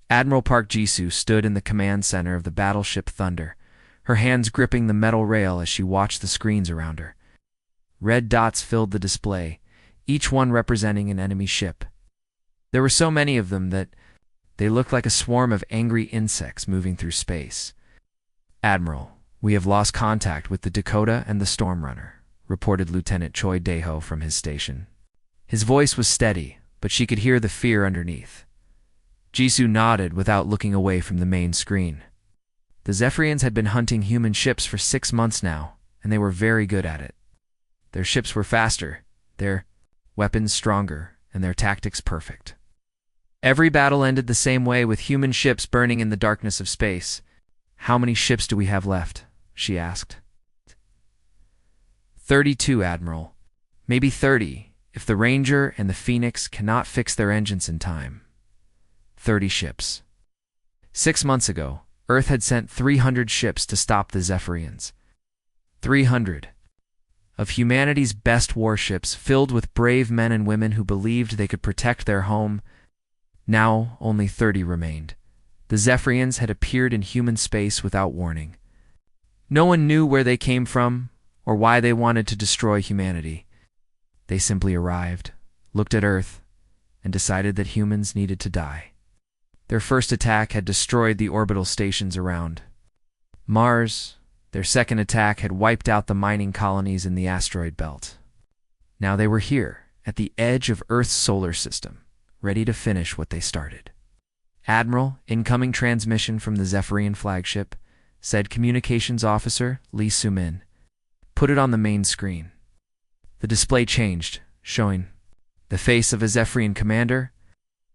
Admiral Park Jisoo stood in the command center of the battleship Thunder, her hands gripping the metal rail as she watched the screens around her. Red dots filled the display, each one representing an enemy ship. There were so many of them that they looked like a swarm of angry insects moving through space. "Admiral, we have lost contact with the Dakota and the Stormrunner," reported Lieutenant Choi Daeho from his station. His voice was steady, but she could hear the fear underneath. Jisoo nodded without looking away from the main screen. The Zephyrians had been hunting human ships for 6 months now, and they were very good at it. Their ships were faster, their weapons stronger, and their tactics perfect. Every battle ended the same way, with human ships burning in the darkness of space. "How many ships do we have left?" she asked. 32, Admiral. Maybe 30, if the Ranger and the Phoenix cannot fix their engines in time. 30 ships. 6 months ago, Earth had sent 300 ships to stop the Zephyrians. 300. Of humanity's best warships, filled with brave men and women who believed they could protect their home. Now only 30 remained. The Zephyrians had appeared in human space without warning. No one knew where they came from or why they wanted to destroy humanity. They simply arrived, looked at Earth, and decided that humans needed to die. Their first attack had destroyed the orbital stations around Mars. Their second attack had wiped out the mining colonies in the asteroid belt. Now they were here, at the edge of Earth's solar system, ready to finish what they started. "Admiral, incoming transmission from the Zephyrian flagship," said Communications Officer Lee Soo-min. "Put it on the main screen." The display changed, showing the face of a Zephyrian commander.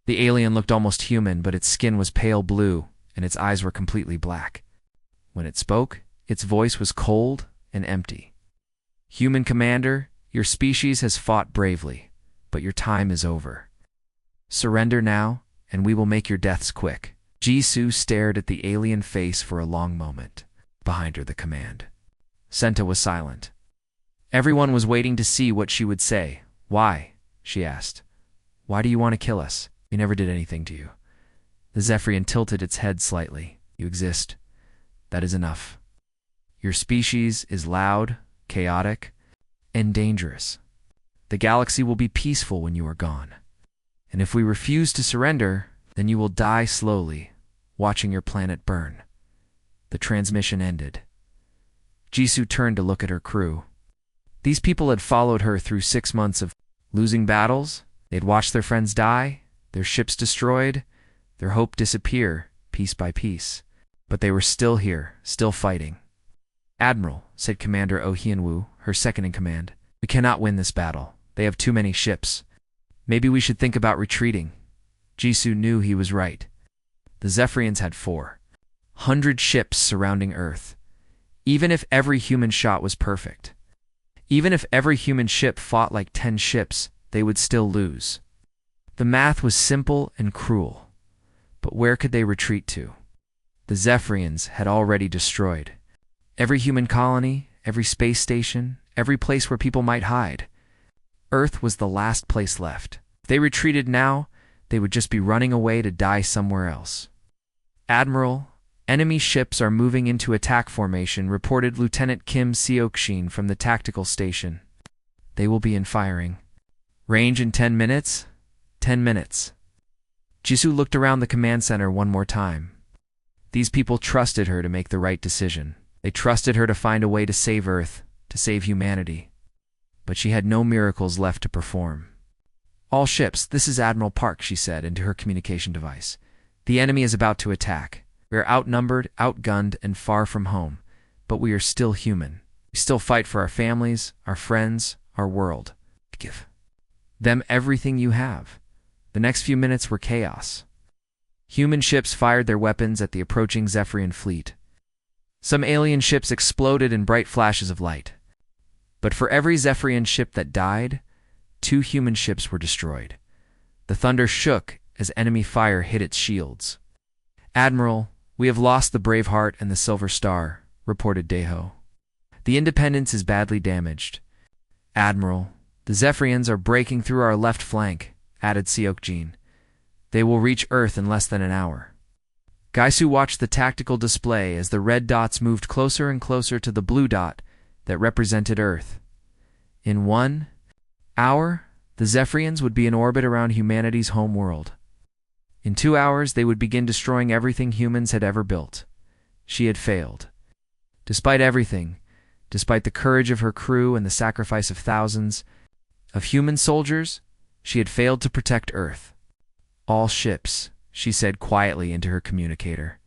The alien looked almost human, but its skin was pale blue, and its eyes were completely black. When it spoke, its voice was cold and empty. "Human commander, your species has fought bravely, but your time is over. Surrender now, and we will make your deaths quick." Jisoo stared at the alien face for a long moment. Behind her, the command Senta was silent. Everyone was waiting to see what she would say. "Why?" she asked. "Why do you want to kill us? We never did anything to you." The Zephyrian tilted its head slightly. "You exist. That is enough. Your species is loud, chaotic, and dangerous. The galaxy will be peaceful when you are gone. And if we refuse to surrender, then you will die slowly, watching your planet burn." The transmission ended. Jisoo turned to look at her crew. These people had followed her through 6 months of losing battles. They had watched their friends die, their ships destroyed, their hope disappear, piece by piece. But they were still here, still fighting. "Admiral," said Commander Oh Hyun-woo, her second-in-command, "we cannot win this battle. They have too many ships. Maybe we should think about retreating." Jisoo knew he was right. The Zephyrians had 400 ships surrounding Earth. Even if every human shot was perfect, even if every human ship fought like 10 ships, they would still lose. The math was simple and cruel. But where could they retreat to? The Zephyrians had already destroyed every human colony, every space station, every place where people might hide. Earth was the last place left. If they retreated now, they would just be running away to die somewhere else. "Admiral, enemy ships are moving into attack formation," reported Lieutenant Kim Seok-shin from the tactical station. "They will be in firing range in 10 minutes. 10 minutes. Jisoo looked around the command center one more time. These people trusted her to make the right decision. They trusted her to find a way to save Earth, to save humanity. But she had no miracles left to perform. "All ships, this is Admiral Park," she said into her communication device. "The enemy is about to attack. We are outnumbered, outgunned, and far from home. But we are still human. We still fight for our families, our friends, our world. Give them everything you have." The next few minutes were chaos. Human ships fired their weapons at the approaching Zephyrian fleet. Some alien ships exploded in bright flashes of light. But for every Zephyrian ship that died, 2 human ships were destroyed. The Thunder shook as enemy fire hit its shields. "Admiral, we have lost the Braveheart and the Silver Star," reported Daeho. "The Independence is badly damaged." "Admiral, the Zephyrians are breaking through our left flank," added Seok-jin. "They will reach Earth in less than an hour." Gaisu watched the tactical display as the red dots moved closer and closer to the blue dot that represented Earth. In 1 hour, the Zephyrians would be in orbit around humanity's home world. In 2 hours, they would begin destroying everything humans had ever built. She had failed. Despite everything, despite the courage of her crew and the sacrifice of thousands of human soldiers, she had failed to protect Earth. All ships, she said quietly into her communicator.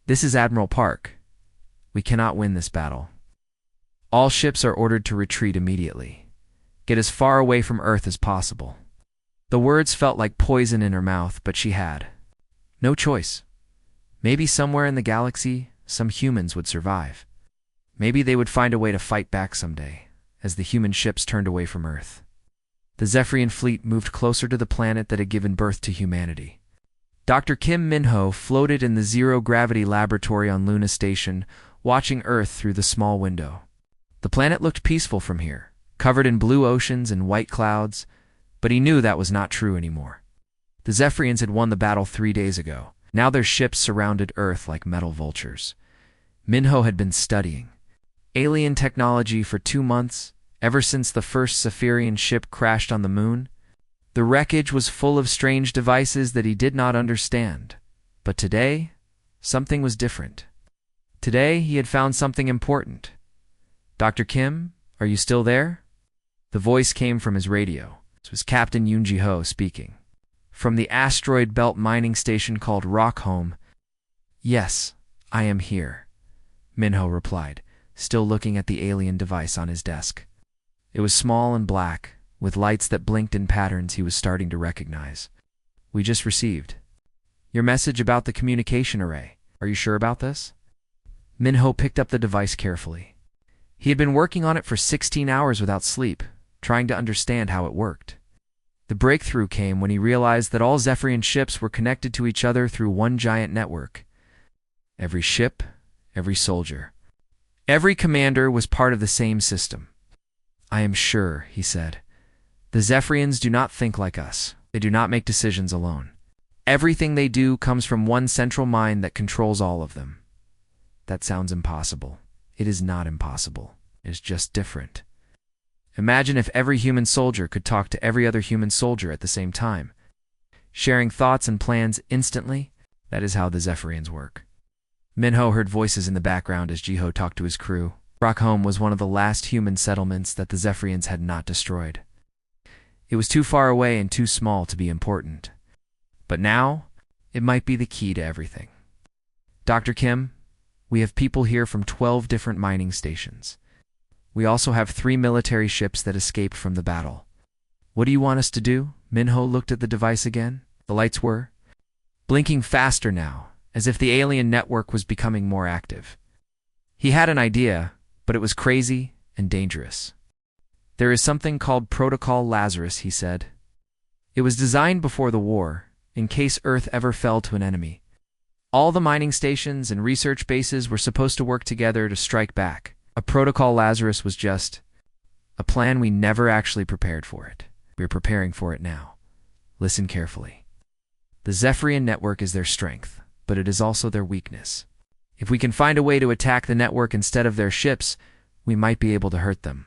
This is Admiral Park. We cannot win this battle. All ships are ordered to retreat immediately. Get as far away from Earth as possible. The words felt like poison in her mouth, but she had no choice. Maybe somewhere in the galaxy, some humans would survive. Maybe they would find a way to fight back someday, as the human ships turned away from Earth. The Zephyrian fleet moved closer to the planet that had given birth to humanity. Dr. Kim Min-ho floated in the zero-gravity laboratory on Luna Station, watching Earth through the small window. The planet looked peaceful from here, covered in blue oceans and white clouds, but he knew that was not true anymore. The Zephyrians had won the battle 3 days ago. Now their ships surrounded Earth like metal vultures. Min-ho had been studying alien technology for 2 months, ever since the first Zephyrian ship crashed on the moon. The wreckage was full of strange devices that he did not understand. But today, something was different. Today, he had found something important. Dr. Kim, are you still there? The voice came from his radio. It was Captain Yoon-ji-ho speaking. From the asteroid belt mining station called Rockhome. Yes, I am here, Min-ho replied, still looking at the alien device on his desk. It was small and black, with lights that blinked in patterns he was starting to recognize. We just received your message about the communication array. Are you sure about this? Min-ho picked up the device carefully. He had been working on it for 16 hours without sleep, trying to understand how it worked. The breakthrough came when he realized that all Zephyrian ships were connected to each other through one giant network. Every ship, every soldier, every commander was part of the same system. I am sure, he said. The Zephyrians do not think like us. They do not make decisions alone. Everything they do comes from one central mind that controls all of them. That sounds impossible. It is not impossible. It is just different. Imagine if every human soldier could talk to every other human soldier at the same time, sharing thoughts and plans instantly. That is how the Zephyrians work. Min-ho heard voices in the background as Ji-ho talked to his crew. Rockhome was one of the last human settlements that the Zephyrians had not destroyed. It was too far away and too small to be important. But now, it might be the key to everything. Dr. Kim, we have people here from 12 different mining stations. We also have 3 military ships that escaped from the battle. What do you want us to do? Min-ho looked at the device again. The lights were blinking faster now, as if the alien network was becoming more active. He had an idea, but it was crazy and dangerous. There is something called Protocol Lazarus, he said. It was designed before the war, in case Earth ever fell to an enemy. All the mining stations and research bases were supposed to work together to strike back. A Protocol Lazarus was just a plan. We never actually prepared for it. We are preparing for it now. Listen carefully. The Zephyrian network is their strength, but it is also their weakness. If we can find a way to attack the network instead of their ships, we might be able to hurt them.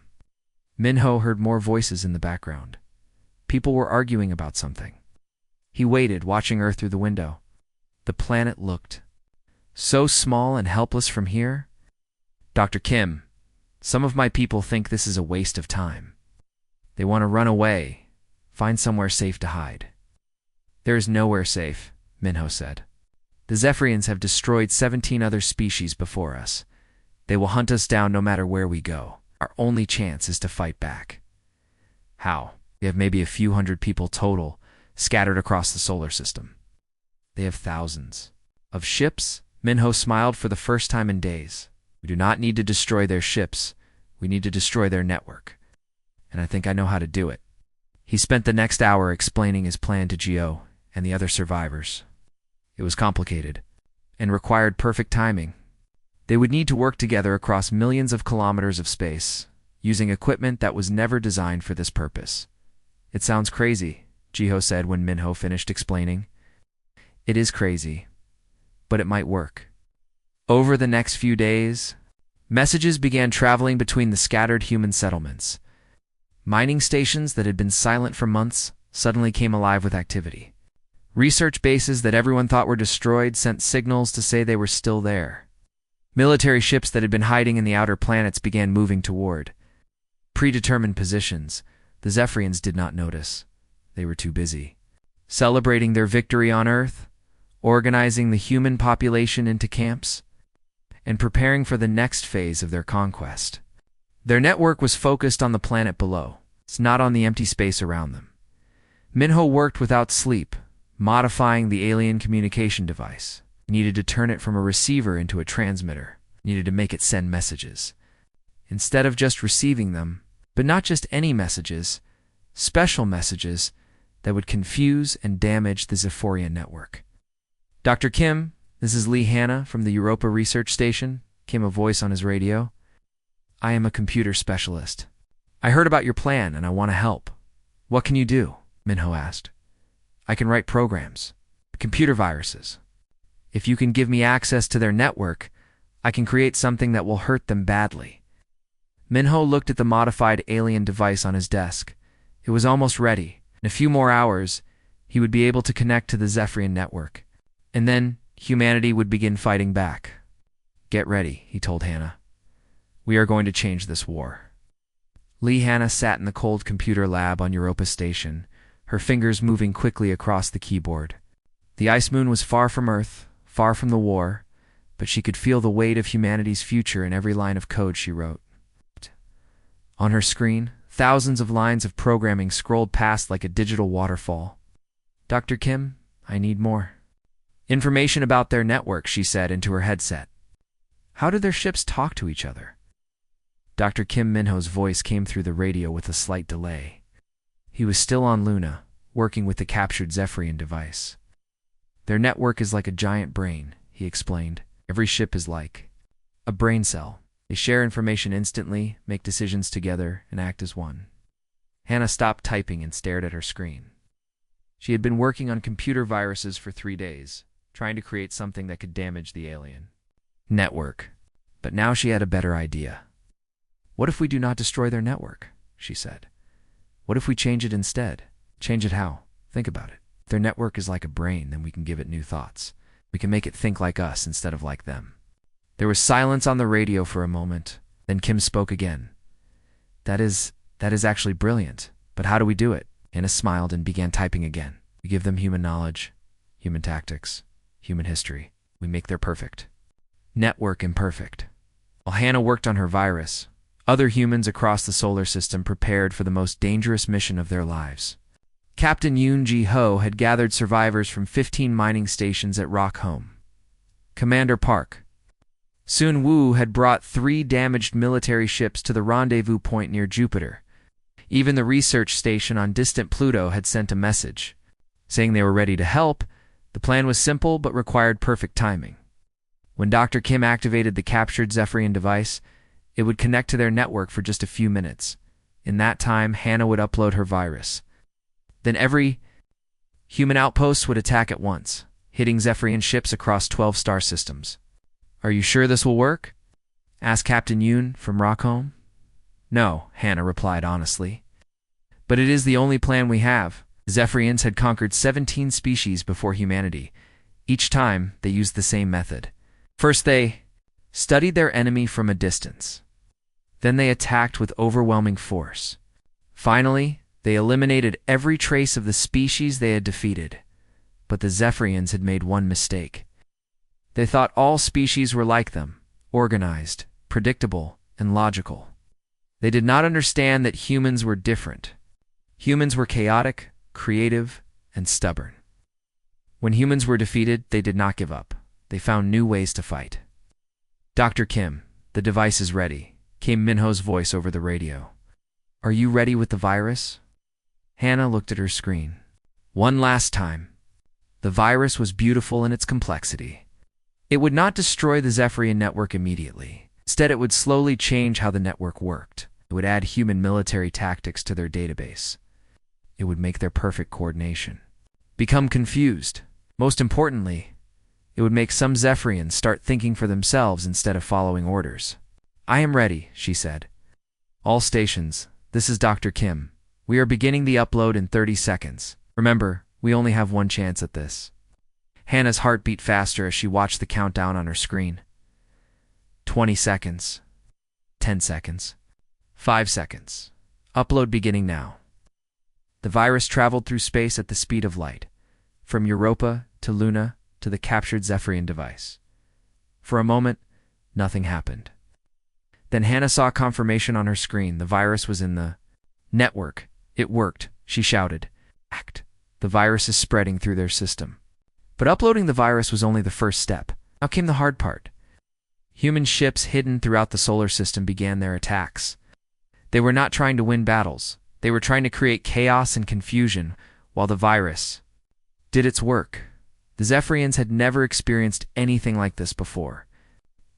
Min-ho heard more voices in the background. People were arguing about something. He waited, watching Earth through the window. The planet looked so small and helpless from here. Dr. Kim, some of my people think this is a waste of time. They want to run away, find somewhere safe to hide. There is nowhere safe, Min-ho said. The Zephyrians have destroyed 17 other species before us. They will hunt us down no matter where we go. Our only chance is to fight back. How? We have maybe a few hundred people total, scattered across the solar system. They have thousands of ships. Min-ho smiled for the first time in days. We do not need to destroy their ships. We need to destroy their network. And I think I know how to do it. He spent the next hour explaining his plan to Ji-ho and the other survivors. It was complicated and required perfect timing. They would need to work together across millions of kilometers of space, using equipment that was never designed for this purpose. It sounds crazy, Ji-ho said when Min-ho finished explaining. It is crazy. but it might work. Over the next few days, messages began traveling between the scattered human settlements. Mining stations that had been silent for months suddenly came alive with activity. Research bases that everyone thought were destroyed sent signals to say they were still there. Military ships that had been hiding in the outer planets began moving toward predetermined positions. The Zephyrians did not notice. They were too busy celebrating their victory on Earth, organizing the human population into camps, and preparing for the next phase of their conquest. Their network was focused on the planet below, it's not on the empty space around them. Minho worked without sleep, modifying the alien communication device. He needed to turn it from a receiver into a transmitter. He needed to make it send messages. Instead of just receiving them, but not just any messages, special messages that would confuse and damage the Zephorian network. Dr. Kim, this is Lee Hanna from the Europa Research Station, came a voice on his radio. I am a computer specialist. I heard about your plan and I want to help. What can you do? Minho asked. I can write programs, computer viruses. If you can give me access to their network, I can create something that will hurt them badly. Minho looked at the modified alien device on his desk. It was almost ready. In a few more hours, he would be able to connect to the Zephyrian network. And then humanity would begin fighting back. Get ready, he told Hanna. We are going to change this war. Lee Hanna sat in the cold computer lab on Europa Station, her fingers moving quickly across the keyboard. The ice moon was far from Earth, far from the war, but she could feel the weight of humanity's future in every line of code she wrote. On her screen, thousands of lines of programming scrolled past like a digital waterfall. Dr. Kim, I need more information about their network, she said into her headset. How do their ships talk to each other? Dr. Kim Minho's voice came through the radio with a slight delay. He was still on Luna, working with the captured Zephyrian device. Their network is like a giant brain, he explained. Every ship is like a brain cell. They share information instantly, make decisions together, and act as one. Hanna stopped typing and stared at her screen. She had been working on computer viruses for 3 days, trying to create something that could damage the alien network. But now she had a better idea. What if we do not destroy their network? She said. What if we change it instead? Change it how? Think about it. If their network is like a brain, then we can give it new thoughts. We can make it think like us instead of like them. There was silence on the radio for a moment. Then Kim spoke again. That is actually brilliant. But how do we do it? Anna smiled and began typing again. We give them human knowledge, human tactics, human history. We make their perfect network imperfect. While Hannah worked on her virus, other humans across the solar system prepared for the most dangerous mission of their lives. Captain Yoon Ji-ho had gathered survivors from 15 mining stations at Rock Home. Commander Park Sun Woo had brought 3 damaged military ships to the rendezvous point near Jupiter. Even the research station on distant Pluto had sent a message, saying they were ready to help. The plan was simple but required perfect timing. When Dr. Kim activated the captured Zephyrian device, it would connect to their network for just a few minutes. In that time, Hannah would upload her virus. Then every human outpost would attack at once, hitting Zephyrian ships across 12 star systems. Are you sure this will work? Asked Captain Yoon from Rockhome. No, Hannah replied honestly. But it is the only plan we have. Zephyrians had conquered 17 species before humanity. Each time, they used the same method. First, they studied their enemy from a distance. Then they attacked with overwhelming force. Finally, they eliminated every trace of the species they had defeated. But the Zephyrians had made one mistake. They thought all species were like them, organized, predictable, and logical. They did not understand that humans were different. Humans were chaotic, creative, and stubborn. When humans were defeated, they did not give up. They found new ways to fight. Dr. Kim, the device is ready, came Minho's voice over the radio. Are you ready with the virus? Hannah looked at her screen. One last time. The virus was beautiful in its complexity. It would not destroy the Zephyrian network immediately. Instead, it would slowly change how the network worked. It would add human military tactics to their database. It would make their perfect coordination become confused. Most importantly, It would make some Zephyrians start thinking for themselves instead of following orders. "I am ready," she said. "All stations, this is Dr. Kim. We are beginning the upload in 30 seconds. Remember, we only have one chance at this." Hannah's heart beat faster as she watched the countdown on her screen. 20 seconds. 10 seconds. 5 seconds. Upload beginning now. The virus traveled through space at the speed of light, from Europa to Luna to the captured Zephyrian device. For a moment, nothing happened. Then Hannah saw confirmation on her screen. The virus was in the network. "It worked," she shouted. "Act. The virus is spreading through their system." But uploading the virus was only the first step. Now came the hard part. Human ships hidden throughout the solar system began their attacks. They were not trying to win battles. They were trying to create chaos and confusion while the virus did its work. The Zephyrians had never experienced anything like this before.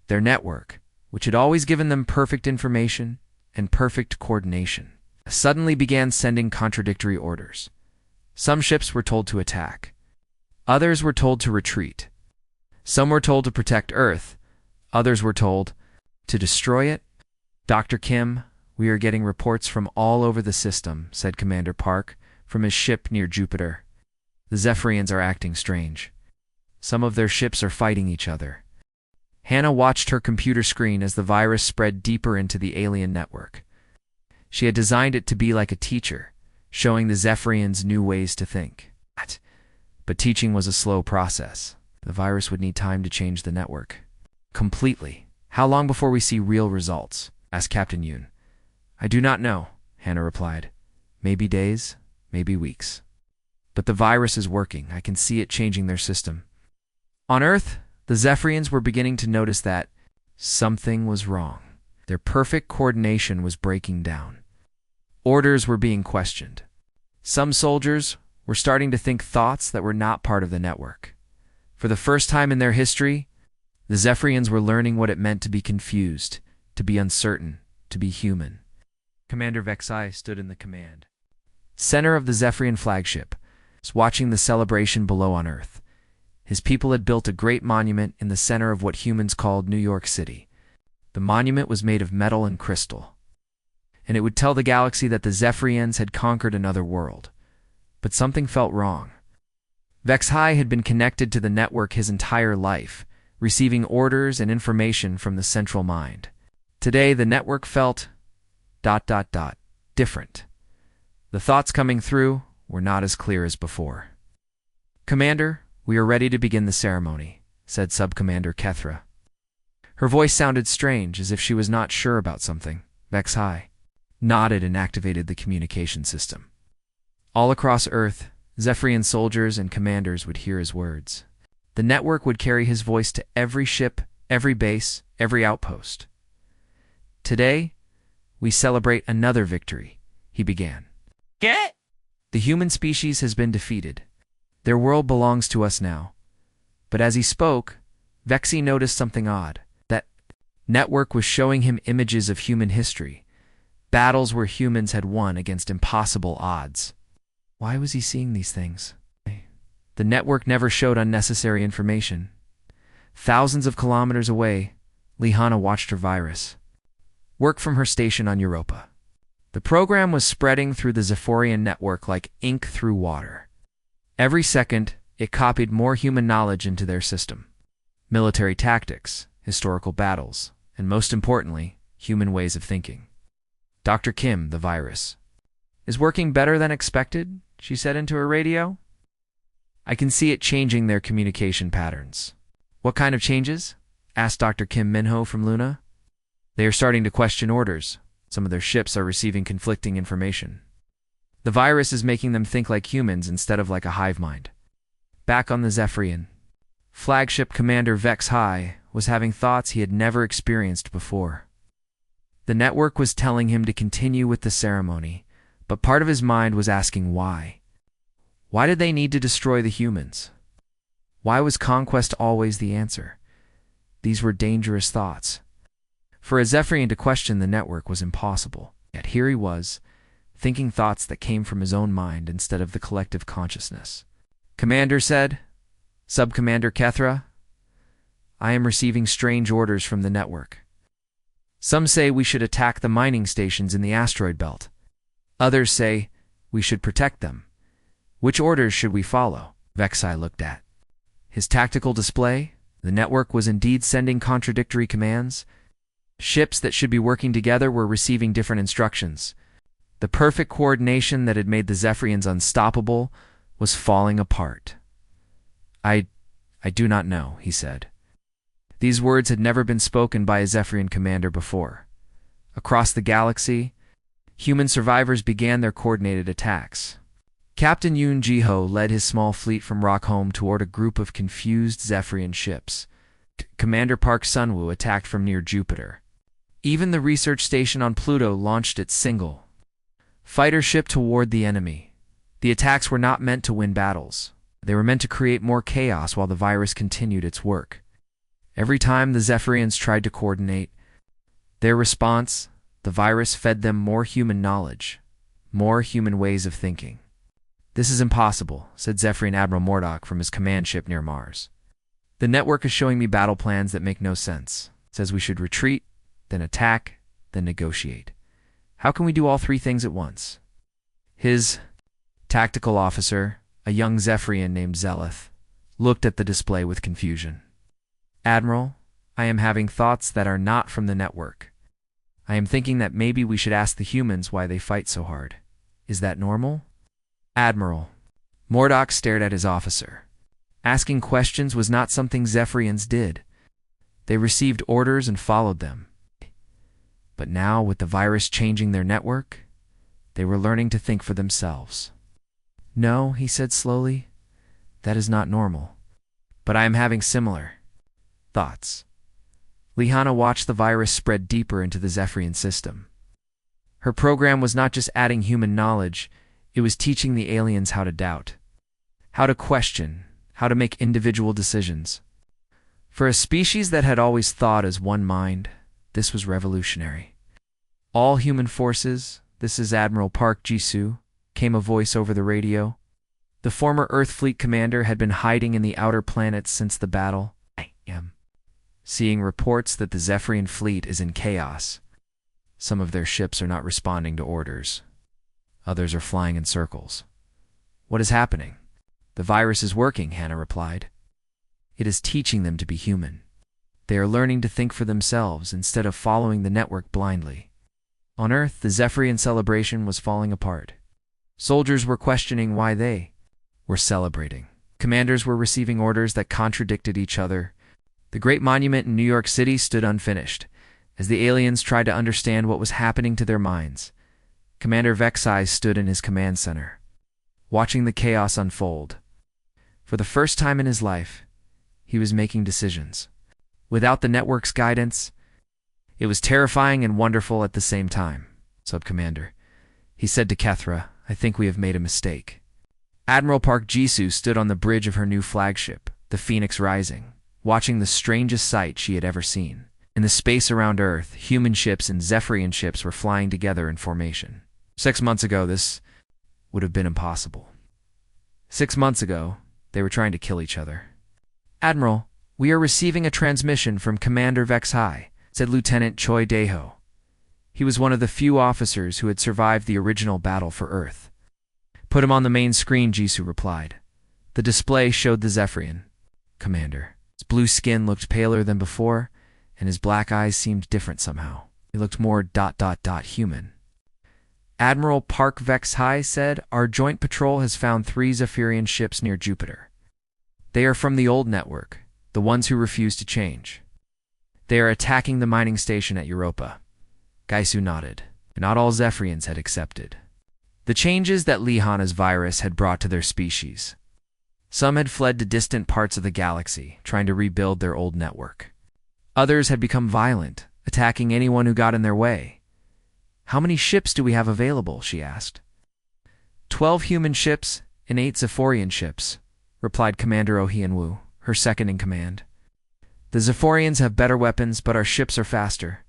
Their network, which had always given them perfect information and perfect coordination, suddenly began sending contradictory orders. Some ships were told to attack. Others were told to retreat. Some were told to protect Earth. Others were told to destroy it. "Dr. Kim, we are getting reports from all over the system," said Commander Park from his ship near Jupiter. "The Zephyrians are acting strange. Some of their ships are fighting each other." Hannah watched her computer screen as the virus spread deeper into the alien network. She had designed it to be like a teacher, showing the Zephyrians new ways to think. But teaching was a slow process. The virus would need time to change the network completely. "How long before we see real results?" asked Captain Yoon. "I do not know," Hannah replied. "Maybe days, maybe weeks. But the virus is working. I can see it changing their system." On Earth, the Zephyrians were beginning to notice that something was wrong. Their perfect coordination was breaking down. Orders were being questioned. Some soldiers were starting to think thoughts that were not part of the network. For the first time in their history, the Zephyrians were learning what it meant to be confused, to be uncertain, to be human. Commander Vexai stood in the command center of the Zephyrian flagship, watching the celebration below on Earth. His people had built a great monument in the center of what humans called New York City. The monument was made of metal and crystal, and it would tell the galaxy that the Zephyrians had conquered another world. But something felt wrong. Vexai had been connected to the network his entire life, receiving orders and information from the central mind. Today, the network felt ... different. The thoughts coming through were not as clear as before. "Commander, we are ready to begin the ceremony," said Sub-Commander Kethra. Her voice sounded strange, as if she was not sure about something. Vexai nodded and activated the communication system. All across Earth, Zephyrian soldiers and commanders would hear his words. The network would carry his voice to every ship, every base, every outpost. "Today, we celebrate another victory," he began. Get? "The human species has been defeated. Their world belongs to us now." But as he spoke, Vexi noticed something odd. That network was showing him images of human history, battles where humans had won against impossible odds. Why was he seeing these things? The network never showed unnecessary information. Thousands of kilometers away, Lihana watched her virus work from her station on Europa. The program was spreading through the Zephyrian network like ink through water. Every second, it copied more human knowledge into their system. Military tactics, historical battles, and most importantly, human ways of thinking. Dr. Kim, the virus, is working better than expected, she said into her radio. "I can see it changing their communication patterns." "What kind of changes?" asked Dr. Kim Minho from Luna. "They are starting to question orders. Some of their ships are receiving conflicting information. The virus is making them think like humans instead of like a hive mind." Back on the Zephyrian flagship, Commander Vexai was having thoughts he had never experienced before. The network was telling him to continue with the ceremony, but part of his mind was asking why. Why did they need to destroy the humans? Why was conquest always the answer? These were dangerous thoughts. For a Zephyrian to question the network was impossible. Yet here he was, thinking thoughts that came from his own mind instead of the collective consciousness. "Commander said, Sub-Commander Kethra, I am receiving strange orders from the network. Some say we should attack the mining stations in the asteroid belt. Others say we should protect them. Which orders should we follow? Vexai looked at his tactical display. The network was indeed sending contradictory commands. Ships that should be working together were receiving different instructions. The perfect coordination that had made the Zephyrians unstoppable was falling apart. I do not know, he said. These words had never been spoken by a Zephyrian commander before. Across the galaxy, human survivors began their coordinated attacks. Captain Yoon Ji-ho led his small fleet from Rockholm toward a group of confused Zephyrian ships. Commander Park Sunwoo attacked from near Jupiter. Even the research station on Pluto launched its single fighter ship toward the enemy. The attacks were not meant to win battles. They were meant to create more chaos while the virus continued its work. Every time the Zephyrians tried to coordinate their response, the virus fed them more human knowledge, more human ways of thinking. This is impossible, said Zephyrian Admiral Mordok from his command ship near Mars. The network is showing me battle plans that make no sense. It says we should retreat, then attack, then negotiate. How can we do all three things at once? His tactical officer, a young Zephyrian named Zeleth, looked at the display with confusion. Admiral, I am having thoughts that are not from the network. I am thinking that maybe we should ask the humans why they fight so hard. Is that normal? Admiral. Mordok stared at his officer. Asking questions was not something Zephyrians did. They received orders and followed them. But now, with the virus changing their network, they were learning to think for themselves. No, he said slowly, that is not normal. But I am having similar thoughts. Lihanna watched the virus spread deeper into the Zephyrian system. Her program was not just adding human knowledge, it was teaching the aliens how to doubt, how to question, how to make individual decisions. For a species that had always thought as one mind, this was revolutionary. All human forces, this is Admiral Park Ji-soo, came a voice over the radio. The former Earth Fleet commander had been hiding in the outer planets since the battle. I am seeing reports that the Zephyrian fleet is in chaos. Some of their ships are not responding to orders. Others are flying in circles. What is happening? The virus is working, Hannah replied. It is teaching them to be human. They are learning to think for themselves instead of following the network blindly. On Earth, the Zephyrian celebration was falling apart. Soldiers were questioning why they were celebrating. Commanders were receiving orders that contradicted each other. The Great Monument in New York City stood unfinished, as the aliens tried to understand what was happening to their minds. Commander Vexai stood in his command center, watching the chaos unfold. For the first time in his life, he was making decisions. Without the network's guidance, it was terrifying and wonderful at the same time. Sub-Commander, he said to Kethra, I think we have made a mistake. Admiral Park Ji-soo stood on the bridge of her new flagship, the Phoenix Rising, watching the strangest sight she had ever seen. In the space around Earth, human ships and Zephyrian ships were flying together in formation. 6 months ago, this would have been impossible. 6 months ago, they were trying to kill each other. Admiral, we are receiving a transmission from Commander Vexai, said Lieutenant Choi Daeho. He was one of the few officers who had survived the original battle for Earth. Put him on the main screen, Jisoo replied. The display showed the Zephyrian commander. His blue skin looked paler than before, and his black eyes seemed different somehow. He looked more ... human. Admiral Park Vexai said, Our joint patrol has found 3 Zephyrian ships near Jupiter. They are from the old network, the ones who refuse to change. They are attacking the mining station at Europa. Gaisu nodded. Not all Zephyrians had accepted the changes that Lihanna's virus had brought to their species. Some had fled to distant parts of the galaxy, trying to rebuild their old network. Others had become violent, attacking anyone who got in their way. How many ships do we have available? She asked. 12 human ships and 8 Zephorian ships, replied Commander Oh Hyun-woo, her second in command. The Zephorians have better weapons, but our ships are faster.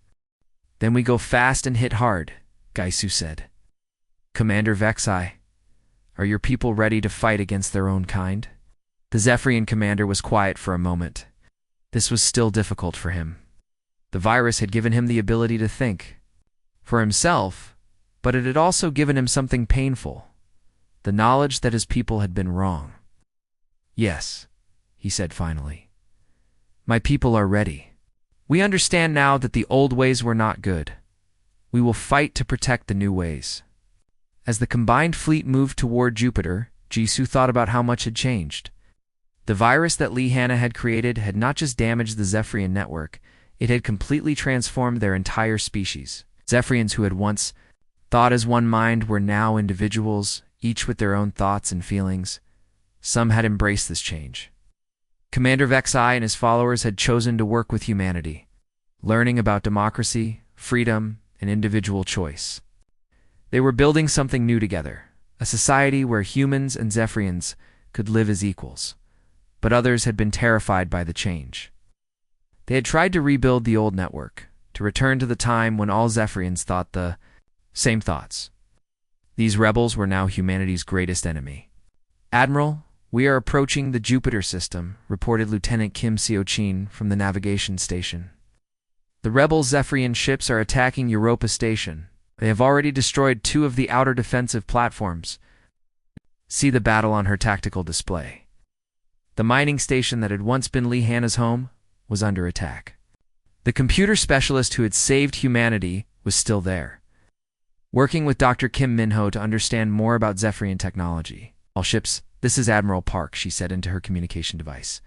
Then we go fast and hit hard, Gaisu said. Commander Vexai, are your people ready to fight against their own kind? The Zephyrian commander was quiet for a moment. This was still difficult for him. The virus had given him the ability to think for himself, but it had also given him something painful, the knowledge that his people had been wrong. "Yes," he said finally. "My people are ready. We understand now that the old ways were not good. We will fight to protect the new ways." As the combined fleet moved toward Jupiter, Jisoo thought about how much had changed. The virus that Lee Hanna had created had not just damaged the Zephyrian network, it had completely transformed their entire species. Zephyrians who had once thought as one mind were now individuals, each with their own thoughts and feelings. Some had embraced this change. Commander Vexai and his followers had chosen to work with humanity, learning about democracy, freedom, and individual choice. They were building something new together, a society where humans and Zephyrians could live as equals. But others had been terrified by the change. They had tried to rebuild the old network, to return to the time when all Zephyrians thought the same thoughts. These rebels were now humanity's greatest enemy. "Admiral, we are approaching the Jupiter system," reported Lieutenant Kim Seo-chin from the navigation station. "The rebel Zephyrian ships are attacking Europa Station. They have already destroyed 2 of the outer defensive platforms. See the battle on her tactical display." The mining station that had once been Lee Hanna's home was under attack. The computer specialist who had saved humanity was still there, working with Dr. Kim Minho to understand more about Zephyrian technology. "All ships, this is Admiral Park," she said into her communication device.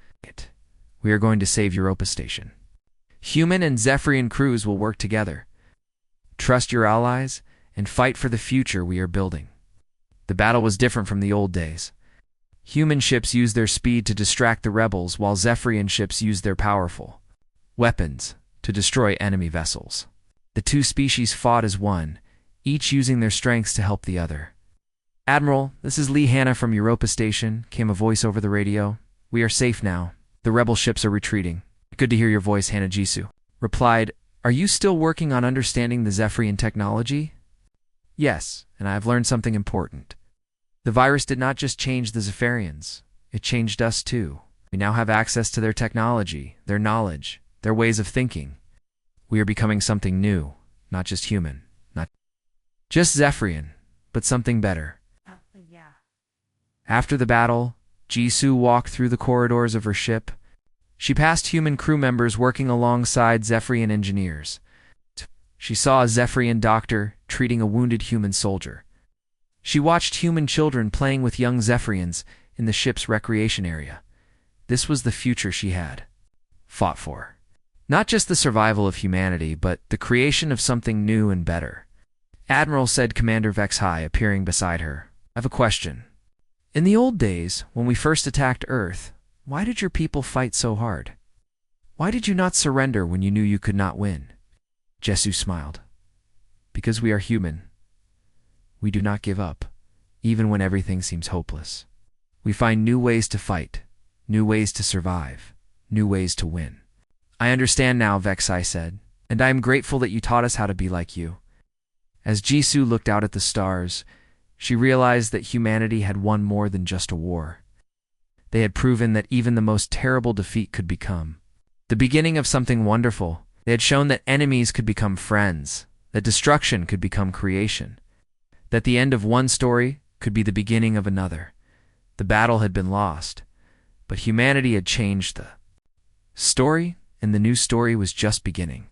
"We are going to save Europa Station. Human and Zephyrian crews will work together. Trust your allies and fight for the future we are building." The battle was different from the old days. Human ships used their speed to distract the rebels, while Zephyrian ships used their powerful weapons to destroy enemy vessels. The 2 species fought as one, each using their strengths to help the other. "Admiral, this is Lee Hanna from Europa Station," came a voice over the radio. "We are safe now. The rebel ships are retreating." "Good to hear your voice," Hannah Jisoo replied. "Are you still working on understanding the Zephyrian technology?" "Yes, and I have learned something important. The virus did not just change the Zephyrians, it changed us too. We now have access to their technology, their knowledge, their ways of thinking. We are becoming something new, not just human, not just Zephyrian, but something better." After the battle, Jisoo walked through the corridors of her ship. She passed human crew members working alongside Zephyrian engineers. She saw a Zephyrian doctor treating a wounded human soldier. She watched human children playing with young Zephyrians in the ship's recreation area. This was the future she had fought for. Not just the survival of humanity, but the creation of something new and better. "Admiral," said Commander Vexai, appearing beside her, "I have a question. In the old days, when we first attacked Earth, why did your people fight so hard? Why did you not surrender when you knew you could not win?" Jisoo smiled. "Because we are human. We do not give up, even when everything seems hopeless. We find new ways to fight, new ways to survive, new ways to win." "I understand now," Vexai said, "and I am grateful that you taught us how to be like you." As Jisoo looked out at the stars, she realized that humanity had won more than just a war. They had proven that even the most terrible defeat could become the beginning of something wonderful. They had shown that enemies could become friends, that destruction could become creation, that the end of one story could be the beginning of another. The battle had been lost, but humanity had changed the story, and the new story was just beginning.